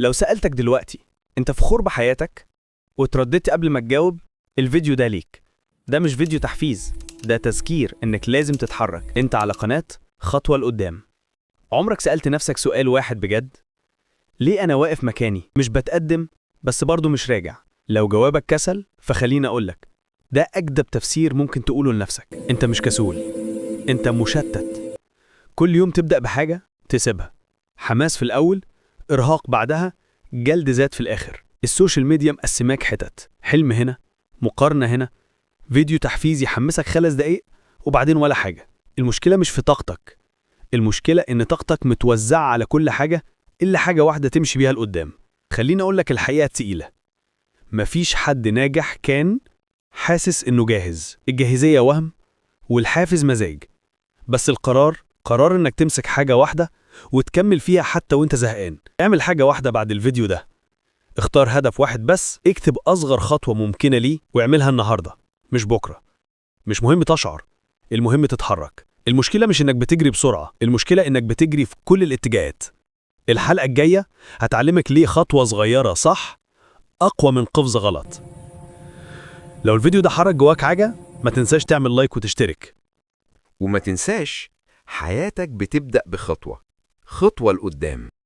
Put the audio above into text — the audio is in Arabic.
لو سألتك دلوقتي انت فخور بحياتك وترددت قبل ما تجاوب، الفيديو ده ليك. ده مش فيديو تحفيز، ده تذكير انك لازم تتحرك. انت على قناة خطوة لقدام. عمرك سألت نفسك سؤال واحد بجد؟ ليه انا واقف مكاني مش بتقدم بس برضه مش راجع؟ لو جوابك كسل فخليني اقولك ده اجدب تفسير ممكن تقوله لنفسك. انت مش كسول، انت مشتت. كل يوم تبدأ بحاجة تسيبها. حماس في الاول، ارهاق بعدها، جلد ذات في الاخر. السوشيال ميديا مقسماك حتت، حلم هنا، مقارنة هنا، فيديو تحفيز يحمسك 5 دقايق وبعدين ولا حاجة. المشكلة مش في طاقتك، المشكلة ان طاقتك متوزعة على كل حاجة إلا حاجة واحدة تمشي بيها لقدام. خليني أقولك الحقيقة تقيلة، مفيش حد ناجح كان حاسس إنه جاهز. الجاهزية وهم والحافز مزاج، بس القرار قرار إنك تمسك حاجة واحدة وتكمل فيها حتى وإنت زهقان. اعمل حاجة واحدة بعد الفيديو ده، اختار هدف واحد بس، اكتب أصغر خطوة ممكنة ليه واعملها النهاردة مش بكرة. مش مهم تشعر، المهم تتحرك. المشكلة مش إنك بتجري بسرعة، المشكلة إنك بتجري في كل الاتجاهات. الحلقة الجاية هتعلمك ليه خطوة صغيرة صح أقوى من قفزة غلط. لو الفيديو ده حرك جواك حاجة ما تنساش تعمل لايك وتشترك. وما تنساش، حياتك بتبدأ بخطوة، خطوة لقدام.